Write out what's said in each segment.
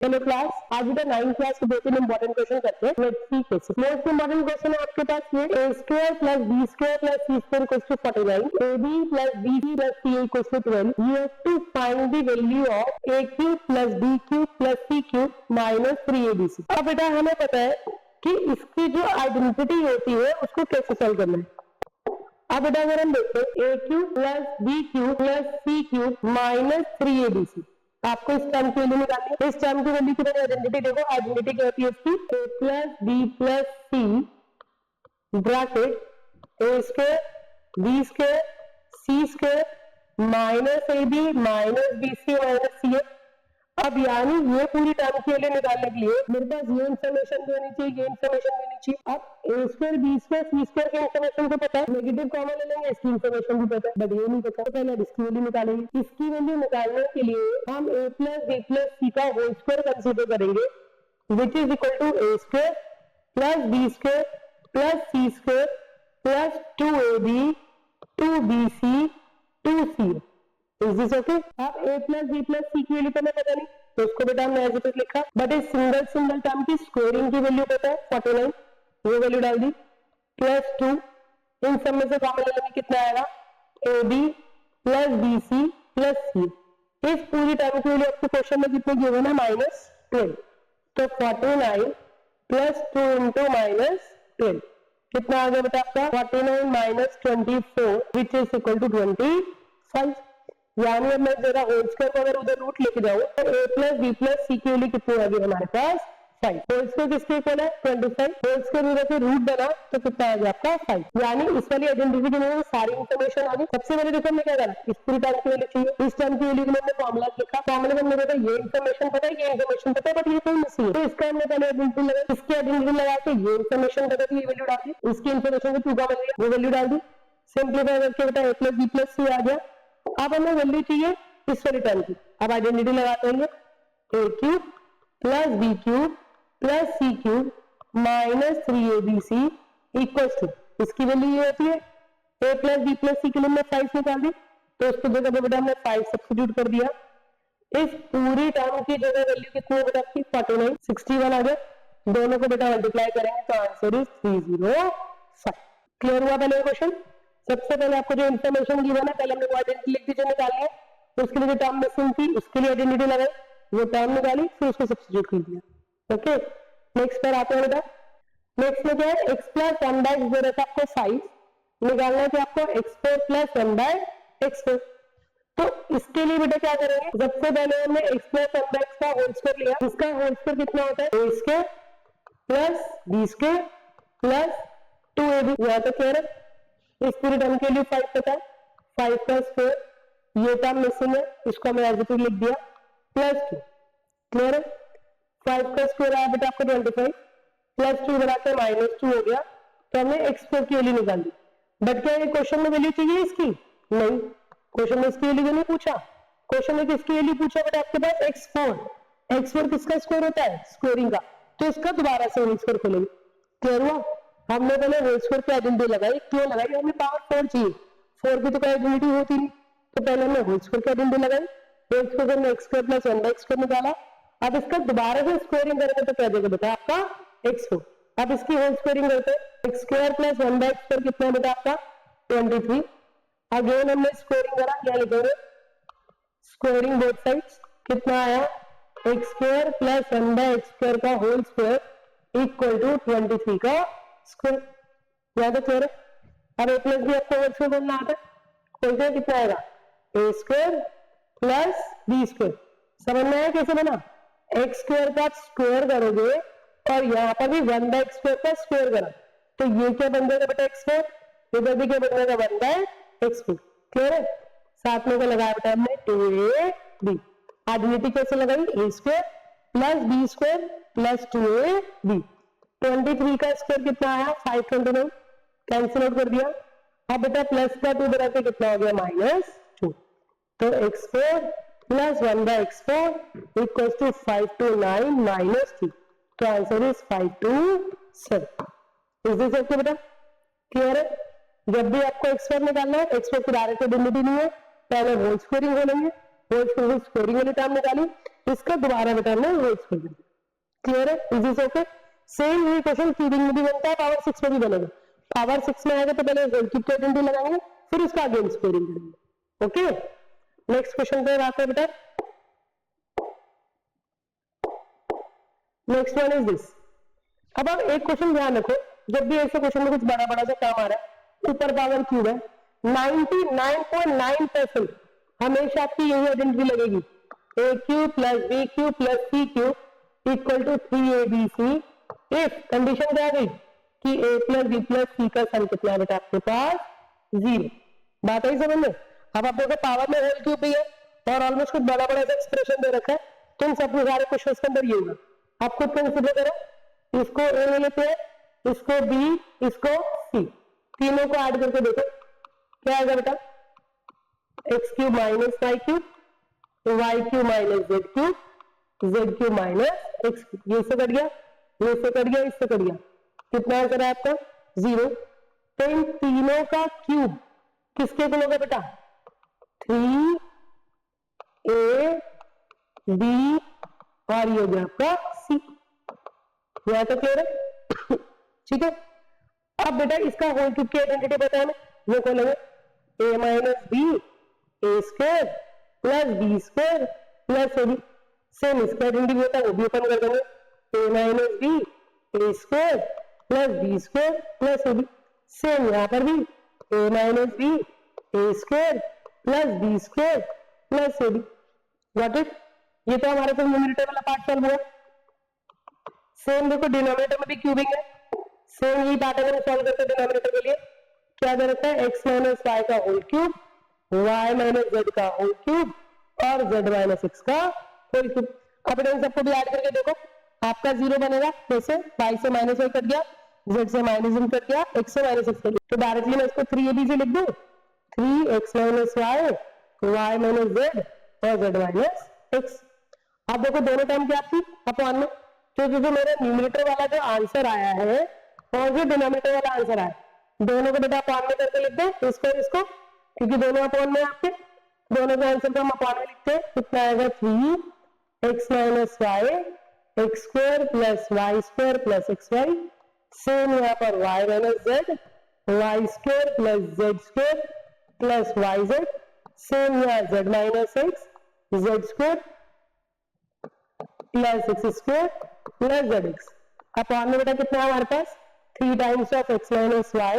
Hello class, आज बेटा 9th class के 2-3 इंपॉर्टेंट क्वेश्चन करते हैं। लेट्स सी कैसे। मोस्ट इंपॉर्टेंट क्वेश्चन है आपके पास ये a square plus b square plus c square equals to 49, ab plus bc plus c equals to 12। You have to find the value of a cube plus b cube plus c cube minus 3abc। अब बेटा हमें पता है कि इसकी जो identity होती है उसको कैसे सॉल्व करना है। अब बेटा अगर हम देखते हैं a cube plus b cube plus c cube minus 3abc, आपको इस टर्म की वैल्यू निकालनी है। इस टर्म की वैल्यू की आइडेंटिटी देखो, आइडेंटिटी क्या होती है इसकी, a plus B plus C bracket a square b square c square minus A B minus B C minus C है। अब यानी ये पूरी टर्म के लिए निकालने के लिए मेरे पास ये इन्फॉर्मेशन भी होनी चाहिए, ये इन्फॉर्मेशन भी होनी चाहिए। अब ए स्क्वायर बी स्क्वायर सी स्क्वायर की इन्फॉर्मेशन को पता है, नेगेटिव कॉमन ले लेंगे, इसकी इन्फॉर्मेशन भी पता है, बट ये नहीं पता। तो पहले इसकी वैल्यू निकालेंगे। इसकी वैल्यू निकालने के लिए हम A plus B plus C का होल स्क्वायर कंसीडर करेंगे, which is equal to A square plus B square plus C square plus 2ab 2bc 2c। Is this okay? अब a plus B plus C की value तो हमें पता नहीं, तो उसको बेटा हमने एज इट इज लिखा, बट इस सिंगल टर्म की स्क्वायरिंग की वैल्यू पता है 49, वो वैल्यू डाल दी प्लस 2। इन सब में से कॉमन लेने में कितना आएगा, A B plus B C plus C. इस पूरी टर्म की वैल्यू आपको क्वेश्चन में कितनी गिवन है, -12। तो 49 प्लस 2 इंटू -12 कितना आ गया बेटा आपका, 49 minus 24 which is equal to 25। यानी अब मैं जरा होल स्क्वायर को अगर उधर रूट लेके जाऊं तो a plus B plus C की वैल्यू कितनी आ गई हमारे पास, 5। होल स्क्वायर किसके इक्वल है, 25। होल स्क्वायर उधर से रूट बना तो कितना आ गया आपका 5। यानी इस वाली आइडेंटिटी के लिए सारी इन्फॉर्मेशन आ गई। सबसे पहले देखो हमने क्या करना, इस पूरी टर्म की वैल्यू चाहिए, इस टर्म की वैल्यू के लिए हमने फॉर्मूला लिखा। फॉर्मूले में हमने ये इन्फॉर्मेशन पता है, ये इन्फॉर्मेशन पता है, बट ये कोई मिसिंग है, तो इसका हमने पहले आइडेंटिटी लगाई। इसकी आइडेंटिटी लगा के ये इन्फॉर्मेशन पता थी, ये वैल्यू डाल दी। इसकी इन्फॉर्मेशन को चूका बन गया, वो वैल्यू डाल दी। सिंपलीफाई करके बेटा a प्लस बी प्लस सी आ गया। अब हमें वैल्यू चाहिए इस वाली टर्म की। अब आइडेंटिटी लगाते हैं, a cube plus B cube plus C cube minus 3abc equals to, इसकी वैल्यू ये होती है a plus B plus C के लिए हमने 5 निकाल दी, तो उसको जगह पे बेटा हमने 5 सब्स्टिट्यूट कर दिया। इस पूरी टर्म की जगह वैल्यू कितनी है बेटा आपकी, 49, 61 आ गया। दोनों को बेटा मल्टीप्लाई करेंगे तो आंसर इज 305। क्लियर हुआ पहले क्वेश्चन? सबसे पहले आपको जो इन्फॉर्मेशन गिवन है, पहले हमने वो आइडेंटिटी लिख दी जो निकालनी है, तो उसके लिए जो टर्म मिसिंग थी उसके लिए आइडेंटिटी लगाई, वो टर्म निकाली, फिर उसको सब्स्टिट्यूट कर दिया। ओके, नेक्स्ट पर आते हैं बेटा। नेक्स्ट में क्या है, x प्लस 1 बाय दे रखा आपको 5, निकालना है कि आपको x4 प्लस 1 बाय x4। तो इसके लिए बेटा क्या करेंगे, सबसे पहले हमने x प्लस 1 बाय x का होल स्क्वायर लिया। इसका होल स्क्वायर कितना होता है, a square plus b square plus 2ab। यहाँ तक क्लियर है? इस पूरी टर्म के लिए 5 पता है, 5 का स्क्वायर, ये टर्म मिसिंग है, इसको हमने एज इट इज लिख दिया प्लस 2। क्लियर है? 5 का स्क्वायर आया बेटा आपका 25 प्लस 2 बनाकर -2 हो गया, तो हमने x4 की वैल्यू निकाल दी। बट क्या ये क्वेश्चन में वैल्यू चाहिए इसकी? नहीं, क्वेश्चन में इसकी वैल्यू नहीं पूछा। क्वेश्चन में किसकी वैल्यू पूछा बेटा आपके पास, x4। x4 किसका स्क्वायर होता है, स्क्वायरिंग का, तो इसका दोबारा से होल स्क्वायर खोलेंगे। क्लियर हुआ? हमने पहले होल स्क्वायर की आइडेंटिटी लगाई, क्यों लगाई, हमें पावर 4 चाहिए, 4 की तो कोई आइडेंटिटी होती नहीं, तो पहले हमने होल स्क्वायर की आइडेंटिटी लगाई। होल स्क्वायर में x square plus 1 by x square निकाला। अब इसका दोबारा से स्क्वायरिंग करेंगे तो क्या देगा बेटा आपका x4। अब इसकी होल स्क्वायरिंग करते हैं, x square plus 1 by x square कितना है बेटा आपका 23। अगेन हमने स्क्वायरिंग करा, क्या लिखेंगे, स्क्वायरिंग बोथ साइड्स, कितना आया, x square plus 1 by x square का होल स्क्वायर इक्वल टू 23 का स्क्वायर। याद है? क्लियर है? अब a प्लस बी आपको होल स्क्वायर बोलना आता है, बोलते हैं कितना आएगा, a square plus B square. समझ में आया कैसे बना, x स्क्वायर का स्क्वायर करोगे और यहाँ पर भी 1 बाय x स्क्वायर का स्क्वायर करा, तो ये क्या बन जाएगा बेटा x4, इधर भी क्या बन जाएगा 1 बाय x4। क्लियर है? साथ में क्या लगाया बेटा हमने 2ab। आइडेंटिटी कैसे लगाई, a square plus B square plus 2ab। 23 का स्क्वायर कितना आया, 529, कैंसिल आउट कर दिया। अब बेटा प्लस का 2 बना के कितना हो गया, -2। तो x4 plus 1 bye x4 equals to 529 -2, तो answer is 527। Is this okay बेटा? क्लियर है? जब भी आपको x4 निकालना है, x4 की डायरेक्ट आइडेंटिटी नहीं है, पहले होल स्क्वायरिंग हो लेंगे, होल स्क्वायर स्क्वायरिंग वाली टर्म निकाली, इसका दोबारा बेटा हमने होल स्क्वायर कर दिया। क्लियर है, इजी से ओके। सेम ये क्वेश्चन क्यूबिंग में भी बनता है, पावर 6 में भी बनेगा। पावर 6 में आएगा तो पहले होल क्यूब की आइडेंटिटी लगाएंगे, फिर उसका अगेन स्क्वायरिंग करेंगे। ओके, नेक्स्ट क्वेश्चन पे आते हैं बेटा। Next one is this. अब आप एक क्वेश्चन ध्यान रखो, जब भी ऐसे क्वेश्चन में कुछ बड़ा बड़ा सा काम आ रहा है, ऊपर पावर क्यूब है, 99.9% हमेशा आपकी यही आइडेंटिटी लगेगी, A cube plus B cube plus C cube equal to 3abc। If condition क्या गई कि a plus B plus C का सम कितना है बेटा आपके पास 0। बात आई समझ में। अब आप देखो पावर में होल क्यूब भी है और ऑलमोस्ट कुछ बड़ा बड़ा सा एक्सप्रेशन दे रखा है, तो इन सब सारे क्वेश्चन के अंदर ये होगा। आप खुद कंसिडर करो, इसको ए लेते हैं, इसको बी, इसको सी, तीनों को ऐड करके देखो क्या आएगा बेटा, X cube minus Y cube, Y cube minus Z cube, Z cube minus X cube. ये से कट गया, ये से कट गया, इससे कट गया, कितना आंसर है आपका 0। तो इन तीनों का क्यूब किसके इक्वल होगा बेटा, 3ab और ये हो गया आपका सी। यहां तक क्लियर है? ठीक है। अब बेटा इसका होल क्यूब की आइडेंटिटी पता है हमें, ये खोलेंगे a minus B A square plus B square plus A B. Same इसका आइडेंटिटी होता है, वो भी ओपन कर देंगे, a minus B A square plus B square plus A B. Same यहाँ पर भी a minus B A square plus B square plus A B. Got it? ये तो हमारे पास न्यूमरेटर वाला पार्ट सॉल्व हुआ। सेम देखो डिनोमिनेटर में भी क्यूबिंग है, सेम यही पार्ट अगर सॉल्व करते हैं डिनोमिनेटर के लिए, क्या दे रखा है, x माइनस वाई का whole cube, y minus Z का होल क्यूब और z माइनस एक्स का होल क्यूब। अब इन सबको भी ऐड करके देखो, आपका 0 बनेगा। कैसे, y से माइनस वाई कट गया, z से माइनस m कट गया, x से माइनस एक्स कट गया, तो डायरेक्टली मैं इसको 3ab से लिख दूं, 3x minus Y, y minus Z और z माइनस एक्स। अब देखो दोनों टर्म क्या आपकी अपॉन में, तो जो मेरा न्यूमरेटर वाला जो आंसर आया है और जो डिनोमिनेटर वाला आंसर आया, दोनों को बेटा अपॉन में करके लिखते हैं, इसको क्योंकि दोनों अपॉन में आपके, दोनों के आंसर को हम अपॉन में लिखते हैं। कितना आएगा, 3x minus Y X square plus Y square plus X Y. Same यहाँ पर y minus Z Y square plus Z square plus Y Z. Same यहाँ z minus X Z square plus X square plus Z X. Upon में बेटा कितना है हमारे पास, 3 times of x minus Y,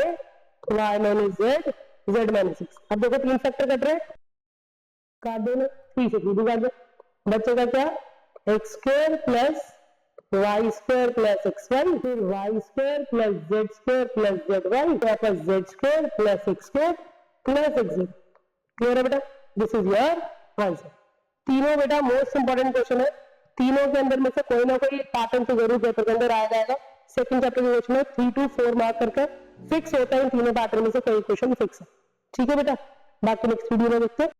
Y minus Z, Z minus X. अब देखो 3 factor cut रहे हैं, काट दो, 3 से 3 भी काट दो, बचेगा क्या, X square plus Y square plus X Y, फिर Y square plus Z square plus Z Y, यहाँ पर Z square plus X square plus X Z. Clear है बेटा? This is your answer. तीनों बेटा मोस्ट इंपॉर्टेंट क्वेश्चन है, तीनों के अंदर में से कोई ना कोई पैटर्न तो जरूर पेपर के अंदर आ जाएगा। सेकंड चैप्टर के क्वेश्चन में 3 to 4 मार्क करके फिक्स होता है, इन तीनों पैटर्न में से कोई क्वेश्चन फिक्स है। ठीक है बेटा, बाकी नेक्स्ट वीडियो में देखते हैं।